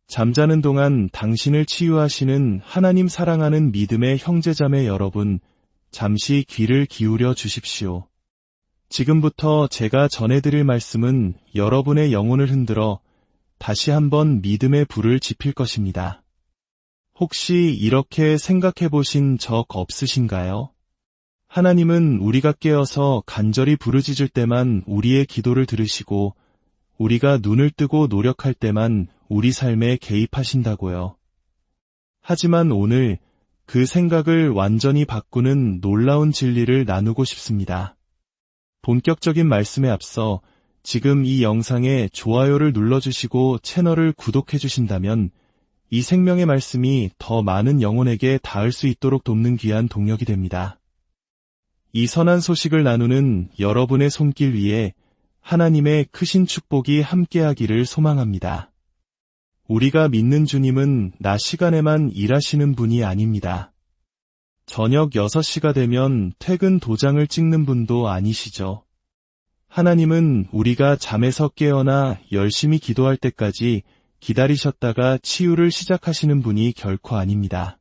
잠자는 동안 당신을 치유하시는 하나님 사랑하는 믿음의 형제자매 여러분, 잠시 귀를 기울여 주십시오. 지금부터 제가 전해드릴 말씀은 여러분의 영혼을 흔들어 다시 한번 믿음의 불을 지필 것입니다. 혹시 이렇게 생각해 보신 적 없으신가요? 하나님은 우리가 깨어서 간절히 부르짖을 때만 우리의 기도를 들으시고 우리가 눈을 뜨고 노력할 때만 우리 삶에 개입하신다고요. 하지만 오늘 그 생각을 완전히 바꾸는 놀라운 진리를 나누고 싶습니다. 본격적인 말씀에 앞서 지금 이 영상에 좋아요를 눌러주시고 채널을 구독해 주신다면 이 생명의 말씀이 더 많은 영혼에게 닿을 수 있도록 돕는 귀한 동력이 됩니다. 이 선한 소식을 나누는 여러분의 손길 위에 하나님의 크신 축복이 함께하기를 소망합니다. 우리가 믿는 주님은 낮 시간에만 일하시는 분이 아닙니다. 저녁 6시가 되면 퇴근 도장을 찍는 분도 아니시죠. 하나님은 우리가 잠에서 깨어나 열심히 기도할 때까지 기다리셨다가 치유를 시작하시는 분이 결코 아닙니다.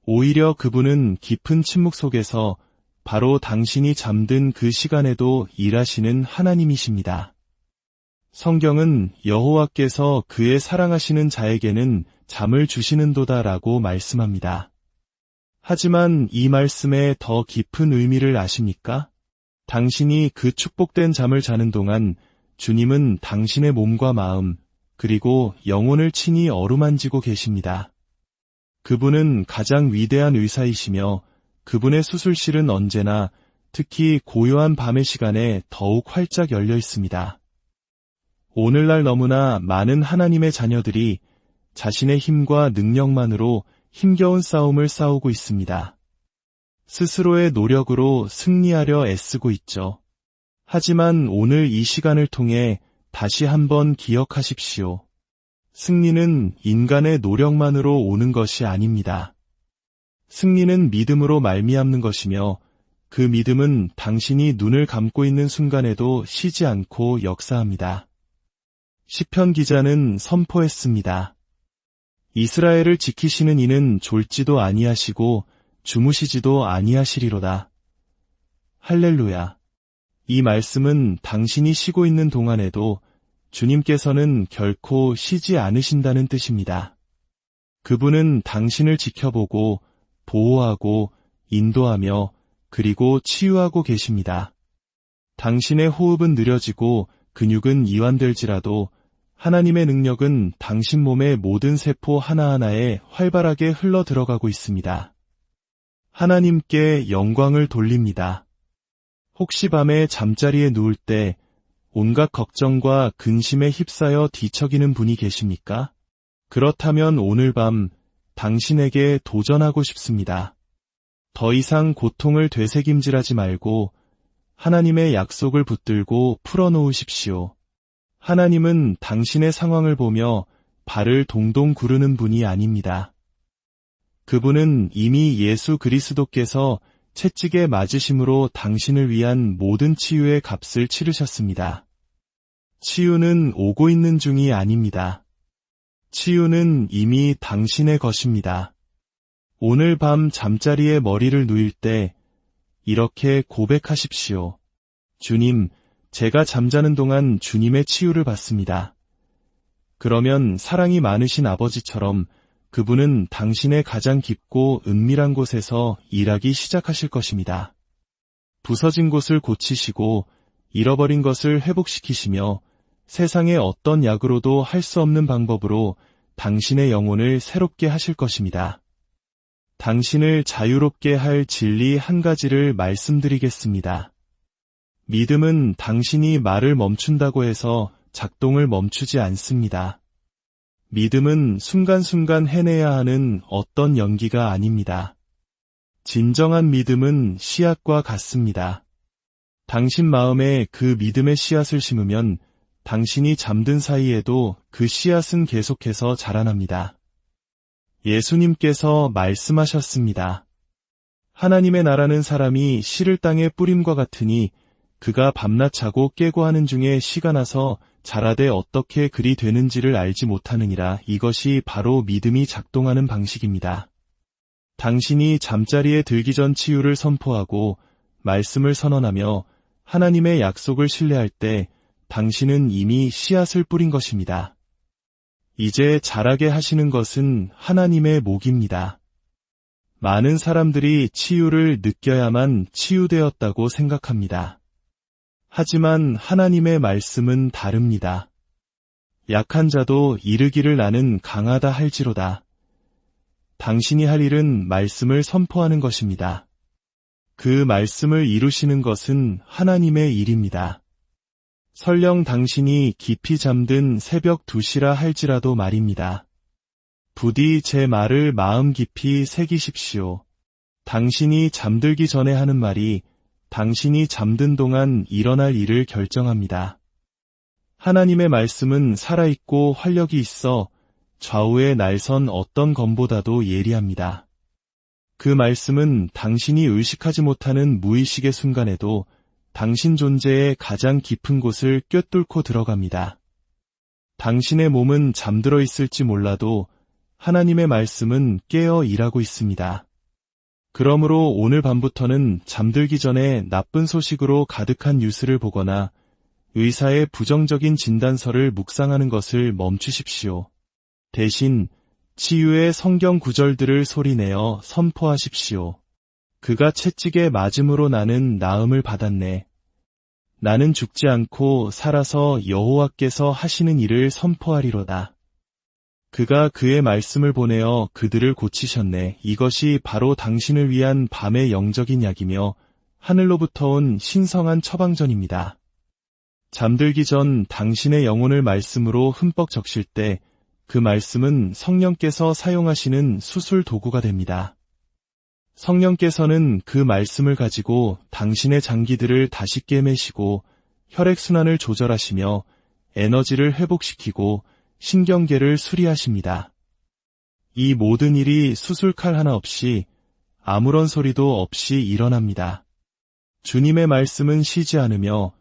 오히려 그분은 깊은 침묵 속에서 바로 당신이 잠든 그 시간에도 일하시는 하나님이십니다. 성경은 여호와께서 그의 사랑하시는 자에게는 잠을 주시는도다라고 말씀합니다. 하지만 이 말씀의 더 깊은 의미를 아십니까? 당신이 그 축복된 잠을 자는 동안 주님은 당신의 몸과 마음, 그리고 영혼을 친히 어루만지고 계십니다. 그분은 가장 위대한 의사이시며 그분의 수술실은 언제나 특히 고요한 밤의 시간에 더욱 활짝 열려 있습니다. 오늘날 너무나 많은 하나님의 자녀들이 자신의 힘과 능력만으로 힘겨운 싸움을 싸우고 있습니다. 스스로의 노력으로 승리하려 애쓰고 있죠. 하지만 오늘 이 시간을 통해 다시 한번 기억하십시오. 승리는 인간의 노력만으로 오는 것이 아닙니다. 승리는 믿음으로 말미암는 것이며 그 믿음은 당신이 눈을 감고 있는 순간에도 쉬지 않고 역사합니다. 시편 기자는 선포했습니다. 이스라엘을 지키시는 이는 졸지도 아니하시고 주무시지도 아니하시리로다. 할렐루야. 이 말씀은 당신이 쉬고 있는 동안에도 주님께서는 결코 쉬지 않으신다는 뜻입니다. 그분은 당신을 지켜보고 보호하고 인도하며 그리고 치유하고 계십니다. 당신의 호흡은 느려지고 근육은 이완될지라도 하나님의 능력은 당신 몸의 모든 세포 하나하나에 활발하게 흘러 들어가고 있습니다. 하나님께 영광을 돌립니다. 혹시 밤에 잠자리에 누울 때 온갖 걱정과 근심에 휩싸여 뒤척이는 분이 계십니까? 그렇다면 오늘 밤 당신에게 도전하고 싶습니다. 더 이상 고통을 되새김질하지 말고 하나님의 약속을 붙들고 풀어놓으십시오. 하나님은 당신의 상황을 보며 발을 동동 구르는 분이 아닙니다. 그분은 이미 예수 그리스도께서 채찍에 맞으심으로 당신을 위한 모든 치유의 값을 치르셨습니다. 치유는 오고 있는 중이 아닙니다. 치유는 이미 당신의 것입니다. 오늘 밤 잠자리에 머리를 누일 때 이렇게 고백하십시오. 주님, 제가 잠자는 동안 주님의 치유를 받습니다. 그러면 사랑이 많으신 아버지처럼 그분은 당신의 가장 깊고 은밀한 곳에서 일하기 시작하실 것입니다. 부서진 곳을 고치시고 잃어버린 것을 회복시키시며 세상의 어떤 약으로도 할 수 없는 방법으로 당신의 영혼을 새롭게 하실 것입니다. 당신을 자유롭게 할 진리 한 가지를 말씀드리겠습니다. 믿음은 당신이 말을 멈춘다고 해서 작동을 멈추지 않습니다. 믿음은 순간순간 해내야 하는 어떤 연기가 아닙니다. 진정한 믿음은 씨앗과 같습니다. 당신 마음에 그 믿음의 씨앗을 심으면 당신이 잠든 사이에도 그 씨앗은 계속해서 자라납니다. 예수님께서 말씀하셨습니다. 하나님의 나라는 사람이 씨를 땅에 뿌림과 같으니 그가 밤낮 자고 깨고 하는 중에 씨가 나서 자라되 어떻게 그리 되는지를 알지 못하느니라. 이것이 바로 믿음이 작동하는 방식입니다. 당신이 잠자리에 들기 전 치유를 선포하고 말씀을 선언하며 하나님의 약속을 신뢰할 때 당신은 이미 씨앗을 뿌린 것입니다. 이제 자라게 하시는 것은 하나님의 목입니다. 많은 사람들이 치유를 느껴야만 치유되었다고 생각합니다. 하지만 하나님의 말씀은 다릅니다. 약한 자도 이르기를 나는 강하다 할지로다. 당신이 할 일은 말씀을 선포하는 것입니다. 그 말씀을 이루시는 것은 하나님의 일입니다. 설령 당신이 깊이 잠든 새벽 2시라 할지라도 말입니다. 부디 제 말을 마음 깊이 새기십시오. 당신이 잠들기 전에 하는 말이 당신이 잠든 동안 일어날 일을 결정합니다. 하나님의 말씀은 살아있고 활력이 있어 좌우에 날선 어떤 검보다도 예리합니다. 그 말씀은 당신이 의식하지 못하는 무의식의 순간에도 당신 존재의 가장 깊은 곳을 꿰뚫고 들어갑니다. 당신의 몸은 잠들어 있을지 몰라도 하나님의 말씀은 깨어 일하고 있습니다. 그러므로 오늘 밤부터는 잠들기 전에 나쁜 소식으로 가득한 뉴스를 보거나 의사의 부정적인 진단서를 묵상하는 것을 멈추십시오. 대신 치유의 성경 구절들을 소리내어 선포하십시오. 그가 채찍에 맞음으로 나는 나음을 받았네. 나는 죽지 않고 살아서 여호와께서 하시는 일을 선포하리로다. 그가 그의 말씀을 보내어 그들을 고치셨네. 이것이 바로 당신을 위한 밤의 영적인 약이며 하늘로부터 온 신성한 처방전입니다. 잠들기 전 당신의 영혼을 말씀으로 흠뻑 적실 때 그 말씀은 성령께서 사용하시는 수술 도구가 됩니다. 성령께서는 그 말씀을 가지고 당신의 장기들을 다시 꿰매시고 혈액순환을 조절하시며 에너지를 회복시키고 신경계를 수리하십니다. 이 모든 일이 수술칼 하나 없이 아무런 소리도 없이 일어납니다. 주님의 말씀은 쉬지 않으며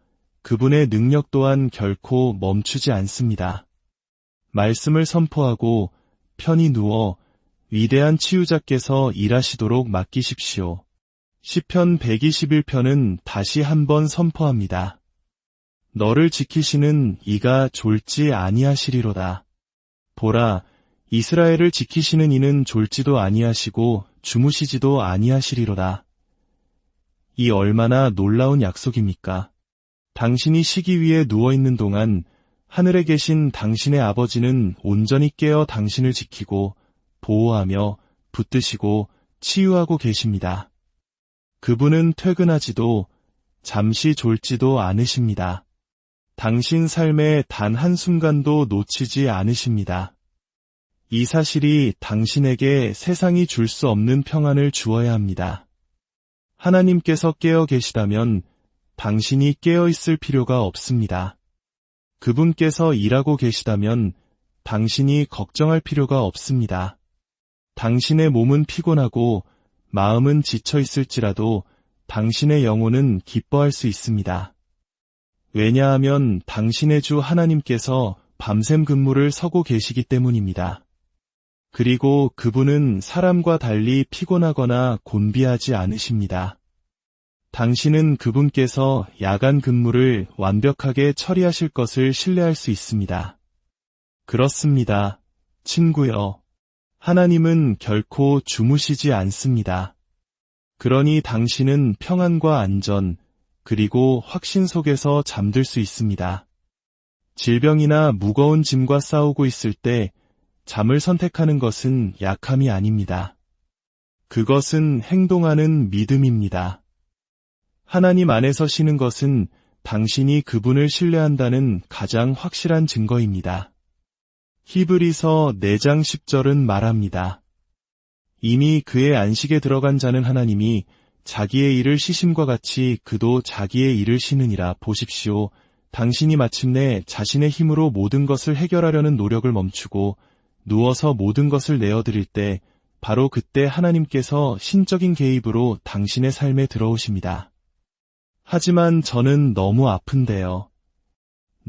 그분의 능력 또한 결코 멈추지 않습니다. 말씀을 선포하고 편히 누워 위대한 치유자께서 일하시도록 맡기십시오. 시편 121편은 다시 한번 선포합니다. 너를 지키시는 이가 졸지 아니하시리로다. 보라, 이스라엘을 지키시는 이는 졸지도 아니하시고 주무시지도 아니하시리로다. 이 얼마나 놀라운 약속입니까? 당신이 쉬기 위해 누워있는 동안 하늘에 계신 당신의 아버지는 온전히 깨어 당신을 지키고 보호하며 붙드시고 치유하고 계십니다. 그분은 퇴근하지도 잠시 졸지도 않으십니다. 당신 삶의 단 한순간도 놓치지 않으십니다. 이 사실이 당신에게 세상이 줄 수 없는 평안을 주어야 합니다. 하나님께서 깨어 계시다면 당신이 깨어 있을 필요가 없습니다. 그분께서 일하고 계시다면 당신이 걱정할 필요가 없습니다. 당신의 몸은 피곤하고 마음은 지쳐 있을지라도 당신의 영혼은 기뻐할 수 있습니다. 왜냐하면 당신의 주 하나님께서 밤샘 근무를 서고 계시기 때문입니다. 그리고 그분은 사람과 달리 피곤하거나 곤비하지 않으십니다. 당신은 그분께서 야간 근무를 완벽하게 처리하실 것을 신뢰할 수 있습니다. 그렇습니다, 친구여. 하나님은 결코 주무시지 않습니다. 그러니 당신은 평안과 안전, 그리고 확신 속에서 잠들 수 있습니다. 질병이나 무거운 짐과 싸우고 있을 때 잠을 선택하는 것은 약함이 아닙니다. 그것은 행동하는 믿음입니다. 하나님 안에서 쉬는 것은 당신이 그분을 신뢰한다는 가장 확실한 증거입니다. 히브리서 4장 10절은 말합니다. 이미 그의 안식에 들어간 자는 하나님이 자기의 일을 쉬심과 같이 그도 자기의 일을 쉬느니라. 보십시오. 당신이 마침내 자신의 힘으로 모든 것을 해결하려는 노력을 멈추고 누워서 모든 것을 내어드릴 때 바로 그때 하나님께서 신적인 개입으로 당신의 삶에 들어오십니다. 하지만 저는 너무 아픈데요.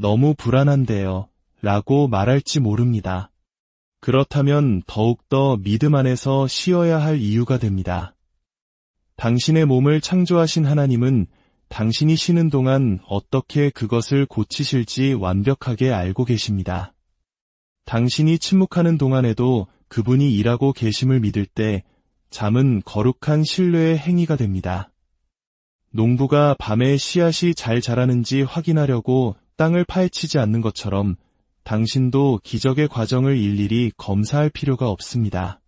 너무 불안한데요. 라고 말할지 모릅니다. 그렇다면 더욱더 믿음 안에서 쉬어야 할 이유가 됩니다. 당신의 몸을 창조하신 하나님은 당신이 쉬는 동안 어떻게 그것을 고치실지 완벽하게 알고 계십니다. 당신이 침묵하는 동안에도 그분이 일하고 계심을 믿을 때 잠은 거룩한 신뢰의 행위가 됩니다. 농부가 밤에 씨앗이 잘 자라는지 확인하려고 땅을 파헤치지 않는 것처럼 당신도 기적의 과정을 일일이 검사할 필요가 없습니다.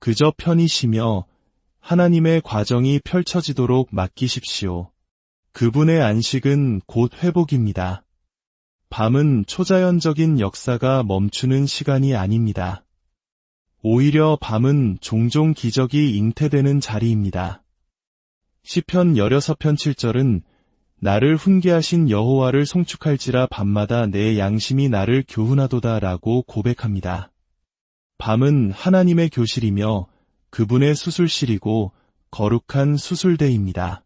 그저 편히 쉬며 하나님의 과정이 펼쳐지도록 맡기십시오. 그분의 안식은 곧 회복입니다. 밤은 초자연적인 역사가 멈추는 시간이 아닙니다. 오히려 밤은 종종 기적이 잉태되는 자리입니다. 시편 16편 7절은 나를 훈계하신 여호와를 송축할지라 밤마다 내 양심이 나를 교훈하도다 라고 고백합니다. 밤은 하나님의 교실이며 그분의 수술실이고 거룩한 수술대입니다.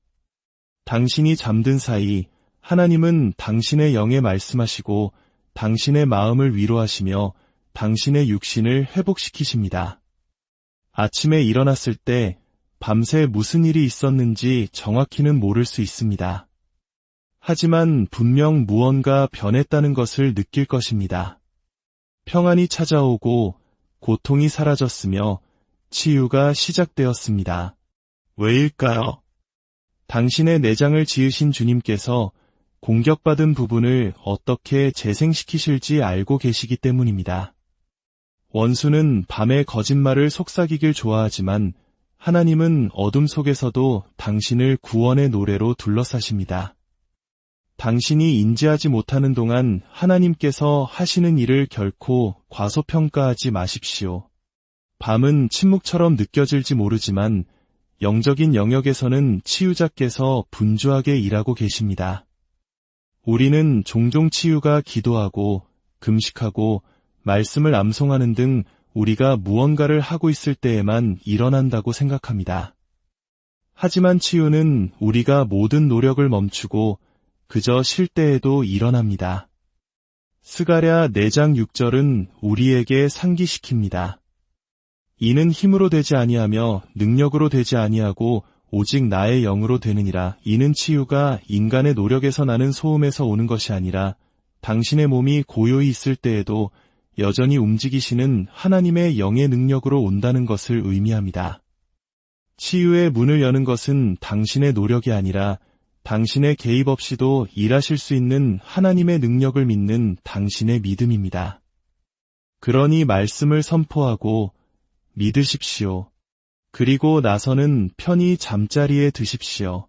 당신이 잠든 사이 하나님은 당신의 영에 말씀하시고 당신의 마음을 위로하시며 당신의 육신을 회복시키십니다. 아침에 일어났을 때 밤새 무슨 일이 있었는지 정확히는 모를 수 있습니다. 하지만 분명 무언가 변했다는 것을 느낄 것입니다. 평안이 찾아오고 고통이 사라졌으며 치유가 시작되었습니다. 왜일까요? 당신의 내장을 지으신 주님께서 공격받은 부분을 어떻게 재생시키실지 알고 계시기 때문입니다. 원수는 밤의 거짓말을 속삭이길 좋아하지만 하나님은 어둠 속에서도 당신을 구원의 노래로 둘러싸십니다. 당신이 인지하지 못하는 동안 하나님께서 하시는 일을 결코 과소평가하지 마십시오. 밤은 침묵처럼 느껴질지 모르지만 영적인 영역에서는 치유자께서 분주하게 일하고 계십니다. 우리는 종종 치유가 기도하고 금식하고 말씀을 암송하는 등 우리가 무언가를 하고 있을 때에만 일어난다고 생각합니다. 하지만 치유는 우리가 모든 노력을 멈추고 그저 쉴 때에도 일어납니다. 스가랴 4장 6절은 우리에게 상기시킵니다. 이는 힘으로 되지 아니하며 능력으로 되지 아니하고 오직 나의 영으로 되느니라. 이는 치유가 인간의 노력에서 나는 소음에서 오는 것이 아니라 당신의 몸이 고요히 있을 때에도 여전히 움직이시는 하나님의 영의 능력으로 온다는 것을 의미합니다. 치유의 문을 여는 것은 당신의 노력이 아니라 당신의 개입 없이도 일하실 수 있는 하나님의 능력을 믿는 당신의 믿음입니다. 그러니 말씀을 선포하고 믿으십시오. 그리고 나서는 편히 잠자리에 드십시오.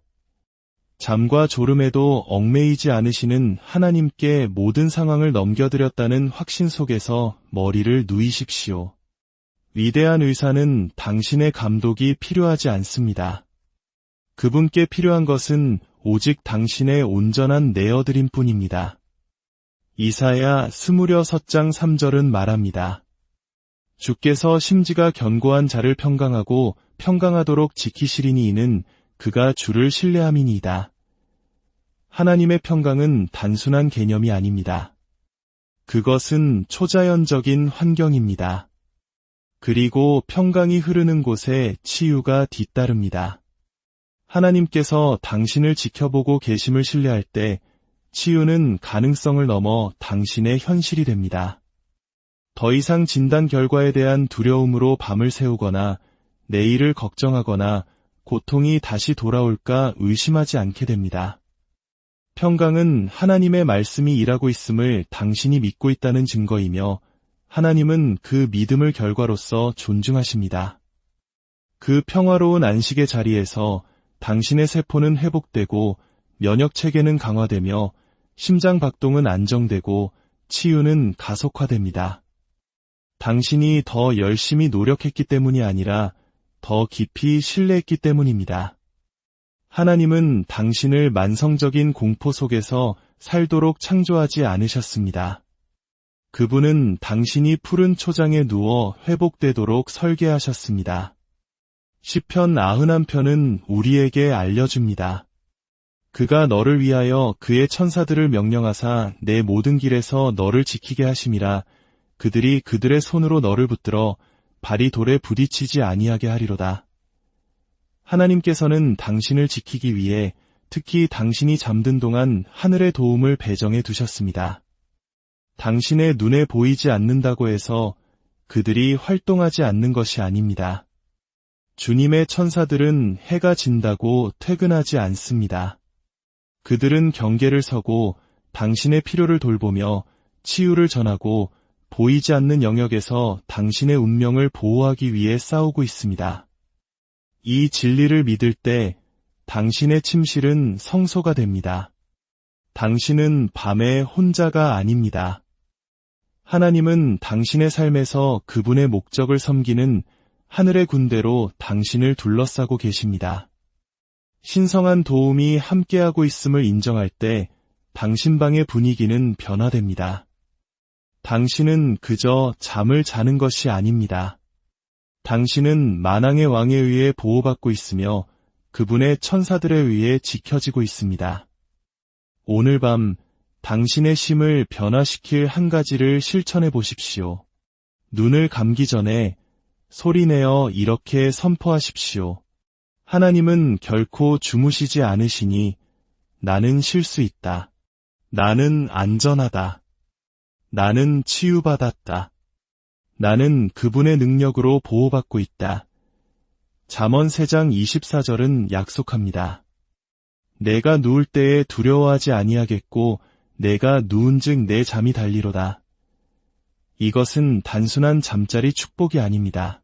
잠과 졸음에도 얽매이지 않으시는 하나님께 모든 상황을 넘겨드렸다는 확신 속에서 머리를 누이십시오. 위대한 의사는 당신의 감독이 필요하지 않습니다. 그분께 필요한 것은 오직 당신의 온전한 내어드림 뿐입니다. 이사야 26장 3절은 말합니다. 주께서 심지가 견고한 자를 평강하고 평강하도록 지키시리니 이는 그가 주를 신뢰함이니이다. 하나님의 평강은 단순한 개념이 아닙니다. 그것은 초자연적인 환경입니다. 그리고 평강이 흐르는 곳에 치유가 뒤따릅니다. 하나님께서 당신을 지켜보고 계심을 신뢰할 때 치유는 가능성을 넘어 당신의 현실이 됩니다. 더 이상 진단 결과에 대한 두려움으로 밤을 새우거나 내일을 걱정하거나 고통이 다시 돌아올까 의심하지 않게 됩니다. 평강은 하나님의 말씀이 일하고 있음을 당신이 믿고 있다는 증거이며 하나님은 그 믿음을 결과로서 존중하십니다. 그 평화로운 안식의 자리에서 당신의 세포는 회복되고 면역체계는 강화되며 심장 박동은 안정되고 치유는 가속화됩니다. 당신이 더 열심히 노력했기 때문이 아니라 더 깊이 신뢰했기 때문입니다. 하나님은 당신을 만성적인 공포 속에서 살도록 창조하지 않으셨습니다. 그분은 당신이 푸른 초장에 누워 회복되도록 설계하셨습니다. 시편 91편은 우리에게 알려줍니다. 그가 너를 위하여 그의 천사들을 명령하사 내 모든 길에서 너를 지키게 하심이라. 그들이 그들의 손으로 너를 붙들어 발이 돌에 부딪히지 아니하게 하리로다. 하나님께서는 당신을 지키기 위해 특히 당신이 잠든 동안 하늘의 도움을 배정해 두셨습니다. 당신의 눈에 보이지 않는다고 해서 그들이 활동하지 않는 것이 아닙니다. 주님의 천사들은 해가 진다고 퇴근하지 않습니다. 그들은 경계를 서고 당신의 필요를 돌보며 치유를 전하고 보이지 않는 영역에서 당신의 운명을 보호하기 위해 싸우고 있습니다. 이 진리를 믿을 때 당신의 침실은 성소가 됩니다. 당신은 밤에 혼자가 아닙니다. 하나님은 당신의 삶에서 그분의 목적을 섬기는 하늘의 군대로 당신을 둘러싸고 계십니다. 신성한 도움이 함께하고 있음을 인정할 때 당신 방의 분위기는 변화됩니다. 당신은 그저 잠을 자는 것이 아닙니다. 당신은 만왕의 왕에 의해 보호받고 있으며 그분의 천사들에 의해 지켜지고 있습니다. 오늘 밤 당신의 심을 변화시킬 한 가지를 실천해 보십시오. 눈을 감기 전에 소리내어 이렇게 선포하십시오. 하나님은 결코 주무시지 않으시니 나는 쉴 수 있다. 나는 안전하다. 나는 치유받았다. 나는 그분의 능력으로 보호받고 있다. 잠언 3장 24절은 약속합니다. 내가 누울 때에 두려워하지 아니하겠고 내가 누운즉 내 잠이 달리로다. 이것은 단순한 잠자리 축복이 아닙니다.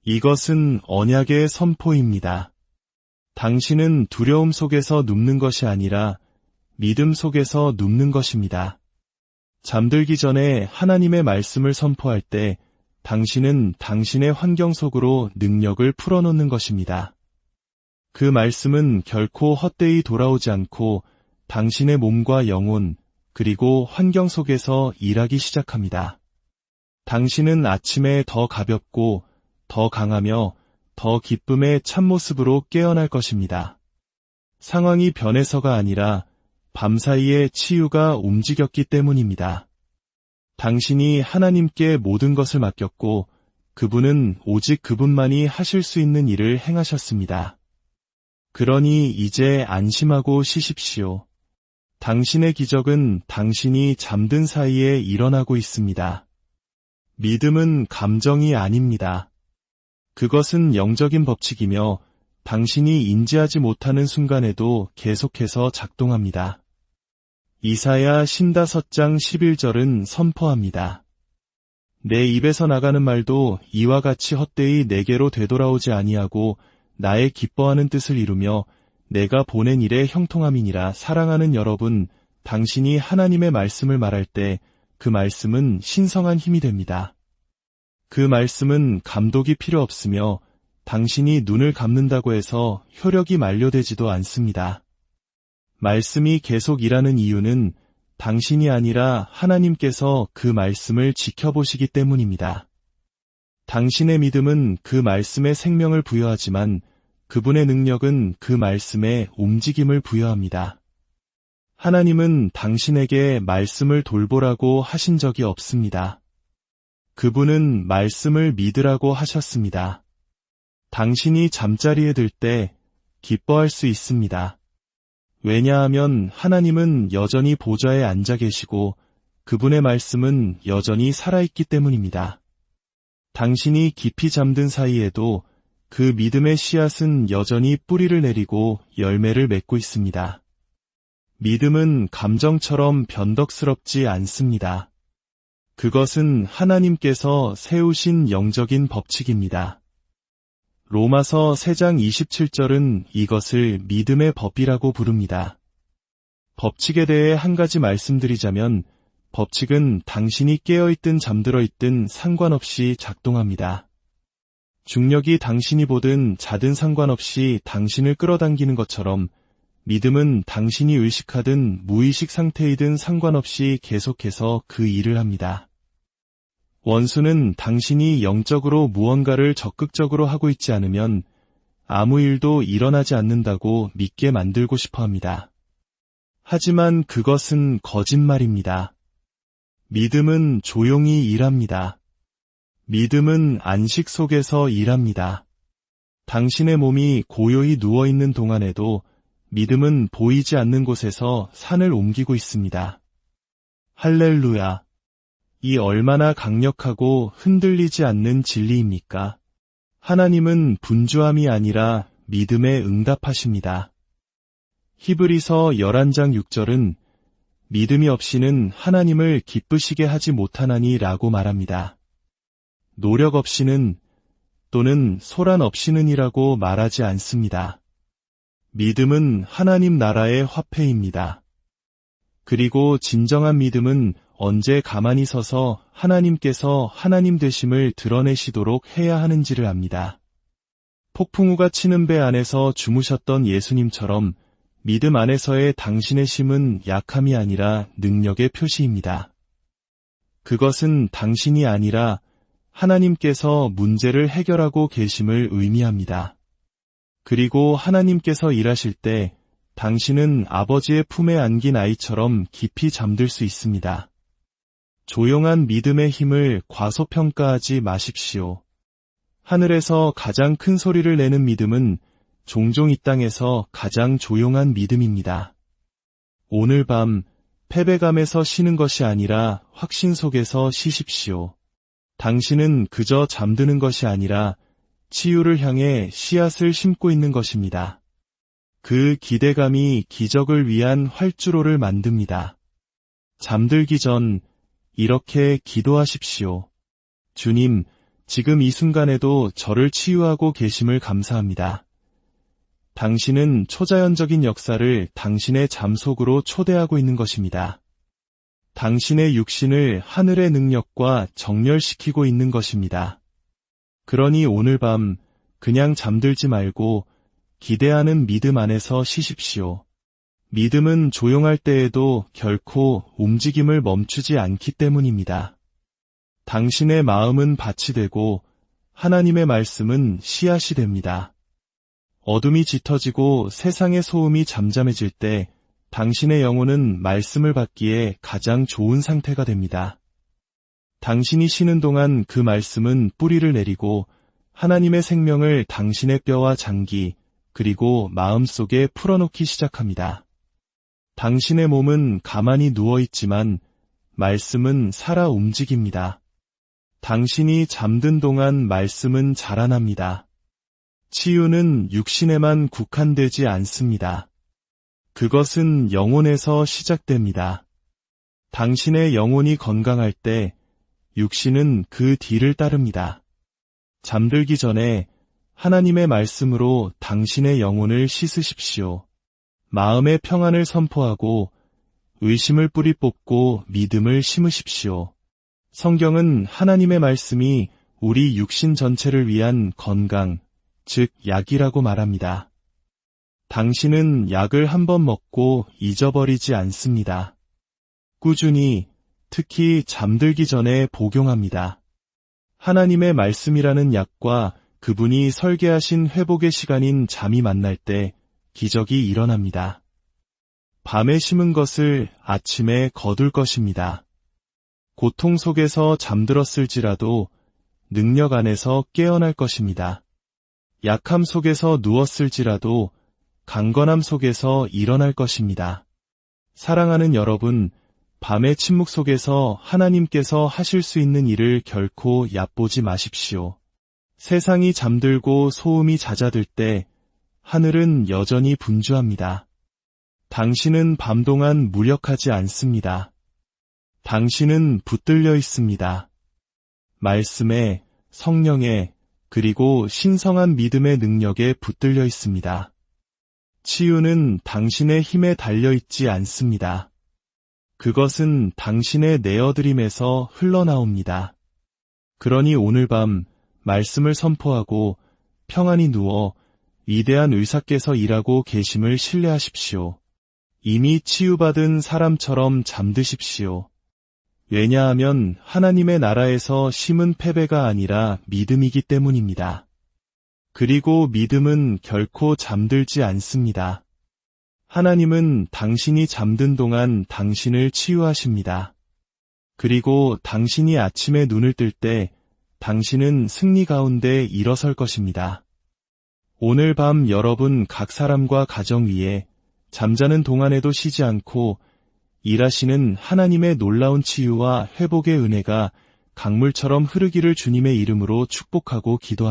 이것은 언약의 선포입니다. 당신은 두려움 속에서 눕는 것이 아니라 믿음 속에서 눕는 것입니다. 잠들기 전에 하나님의 말씀을 선포할 때 당신은 당신의 환경 속으로 능력을 풀어놓는 것입니다. 그 말씀은 결코 헛되이 돌아오지 않고 당신의 몸과 영혼, 그리고 환경 속에서 일하기 시작합니다. 당신은 아침에 더 가볍고 더 강하며 더 기쁨의 참모습으로 깨어날 것입니다. 상황이 변해서가 아니라 밤사이에 치유가 움직였기 때문입니다. 당신이 하나님께 모든 것을 맡겼고 그분은 오직 그분만이 하실 수 있는 일을 행하셨습니다. 그러니 이제 안심하고 쉬십시오. 당신의 기적은 당신이 잠든 사이에 일어나고 있습니다. 믿음은 감정이 아닙니다. 그것은 영적인 법칙이며 당신이 인지하지 못하는 순간에도 계속해서 작동합니다. 이사야 55장 11절은 선포합니다. 내 입에서 나가는 말도 이와 같이 헛되이 내게로 되돌아오지 아니하고 나의 기뻐하는 뜻을 이루며 내가 보낸 일에 형통함이니라. 사랑하는 여러분, 당신이 하나님의 말씀을 말할 때 그 말씀은 신성한 힘이 됩니다. 그 말씀은 감독이 필요 없으며 당신이 눈을 감는다고 해서 효력이 만료되지도 않습니다. 말씀이 계속 일하는 이유는 당신이 아니라 하나님께서 그 말씀을 지켜보시기 때문입니다. 당신의 믿음은 그 말씀에 생명을 부여하지만 그분의 능력은 그 말씀에 움직임을 부여합니다. 하나님은 당신에게 말씀을 돌보라고 하신 적이 없습니다. 그분은 말씀을 믿으라고 하셨습니다. 당신이 잠자리에 들 때 기뻐할 수 있습니다. 왜냐하면 하나님은 여전히 보좌에 앉아 계시고 그분의 말씀은 여전히 살아있기 때문입니다. 당신이 깊이 잠든 사이에도 그 믿음의 씨앗은 여전히 뿌리를 내리고 열매를 맺고 있습니다. 믿음은 감정처럼 변덕스럽지 않습니다. 그것은 하나님께서 세우신 영적인 법칙입니다. 로마서 3장 27절은 이것을 믿음의 법이라고 부릅니다. 법칙에 대해 한 가지 말씀드리자면 법칙은 당신이 깨어있든 잠들어 있든 상관없이 작동합니다. 중력이 당신이 보든 자든 상관없이 당신을 끌어당기는 것처럼 믿음은 당신이 의식하든 무의식 상태이든 상관없이 계속해서 그 일을 합니다. 원수는 당신이 영적으로 무언가를 적극적으로 하고 있지 않으면 아무 일도 일어나지 않는다고 믿게 만들고 싶어 합니다. 하지만 그것은 거짓말입니다. 믿음은 조용히 일합니다. 믿음은 안식 속에서 일합니다. 당신의 몸이 고요히 누워있는 동안에도 믿음은 보이지 않는 곳에서 산을 옮기고 있습니다. 할렐루야! 이 얼마나 강력하고 흔들리지 않는 진리입니까? 하나님은 분주함이 아니라 믿음에 응답하십니다. 히브리서 11장 6절은 믿음이 없이는 하나님을 기쁘시게 하지 못하나니 라고 말합니다. 노력 없이는 또는 소란 없이는 이라고 말하지 않습니다. 믿음은 하나님 나라의 화폐입니다. 그리고 진정한 믿음은 언제 가만히 서서 하나님께서 하나님 되심을 드러내시도록 해야 하는지를 압니다. 폭풍우가 치는 배 안에서 주무셨던 예수님처럼 믿음 안에서의 당신의 쉼은 약함이 아니라 능력의 표시입니다. 그것은 당신이 아니라 하나님께서 문제를 해결하고 계심을 의미합니다. 그리고 하나님께서 일하실 때 당신은 아버지의 품에 안긴 아이처럼 깊이 잠들 수 있습니다. 조용한 믿음의 힘을 과소평가하지 마십시오. 하늘에서 가장 큰 소리를 내는 믿음은 종종 이 땅에서 가장 조용한 믿음입니다. 오늘 밤 패배감에서 쉬는 것이 아니라 확신 속에서 쉬십시오. 당신은 그저 잠드는 것이 아니라 치유를 향해 씨앗을 심고 있는 것입니다. 그 기대감이 기적을 위한 활주로를 만듭니다. 잠들기 전 이렇게 기도하십시오. 주님, 지금 이 순간에도 저를 치유하고 계심을 감사합니다. 당신은 초자연적인 역사를 당신의 잠 속으로 초대하고 있는 것입니다. 당신의 육신을 하늘의 능력과 정렬시키고 있는 것입니다. 그러니 오늘 밤 그냥 잠들지 말고 기대하는 믿음 안에서 쉬십시오. 믿음은 조용할 때에도 결코 움직임을 멈추지 않기 때문입니다. 당신의 마음은 밭이 되고 하나님의 말씀은 씨앗이 됩니다. 어둠이 짙어지고 세상의 소음이 잠잠해질 때 당신의 영혼은 말씀을 받기에 가장 좋은 상태가 됩니다. 당신이 쉬는 동안 그 말씀은 뿌리를 내리고 하나님의 생명을 당신의 뼈와 장기 그리고 마음속에 풀어놓기 시작합니다. 당신의 몸은 가만히 누워있지만 말씀은 살아 움직입니다. 당신이 잠든 동안 말씀은 자라납니다. 치유는 육신에만 국한되지 않습니다. 그것은 영혼에서 시작됩니다. 당신의 영혼이 건강할 때 육신은 그 뒤를 따릅니다. 잠들기 전에 하나님의 말씀으로 당신의 영혼을 씻으십시오. 마음의 평안을 선포하고 의심을 뿌리 뽑고 믿음을 심으십시오. 성경은 하나님의 말씀이 우리 육신 전체를 위한 건강, 즉 약이라고 말합니다. 당신은 약을 한 번 먹고 잊어버리지 않습니다. 꾸준히, 특히 잠들기 전에 복용합니다. 하나님의 말씀이라는 약과 그분이 설계하신 회복의 시간인 잠이 만날 때 기적이 일어납니다. 밤에 심은 것을 아침에 거둘 것입니다. 고통 속에서 잠들었을지라도 능력 안에서 깨어날 것입니다. 약함 속에서 누웠을지라도 강건함 속에서 일어날 것입니다. 사랑하는 여러분, 밤의 침묵 속에서 하나님께서 하실 수 있는 일을 결코 얕보지 마십시오. 세상이 잠들고 소음이 잦아들 때 하늘은 여전히 분주합니다. 당신은 밤 동안 무력하지 않습니다. 당신은 붙들려 있습니다. 말씀에, 성령에, 그리고 신성한 믿음의 능력에 붙들려 있습니다. 치유는 당신의 힘에 달려있지 않습니다. 그것은 당신의 내어드림에서 흘러나옵니다. 그러니 오늘 밤 말씀을 선포하고 평안히 누워 위대한 의사께서 일하고 계심을 신뢰하십시오. 이미 치유받은 사람처럼 잠드십시오. 왜냐하면 하나님의 나라에서 심은 패배가 아니라 믿음이기 때문입니다. 그리고 믿음은 결코 잠들지 않습니다. 하나님은 당신이 잠든 동안 당신을 치유하십니다. 그리고 당신이 아침에 눈을 뜰 때 당신은 승리 가운데 일어설 것입니다. 오늘 밤 여러분 각 사람과 가정 위에 잠자는 동안에도 쉬지 않고 일하시는 하나님의 놀라운 치유와 회복의 은혜가 강물처럼 흐르기를 주님의 이름으로 축복하고 기도합니다.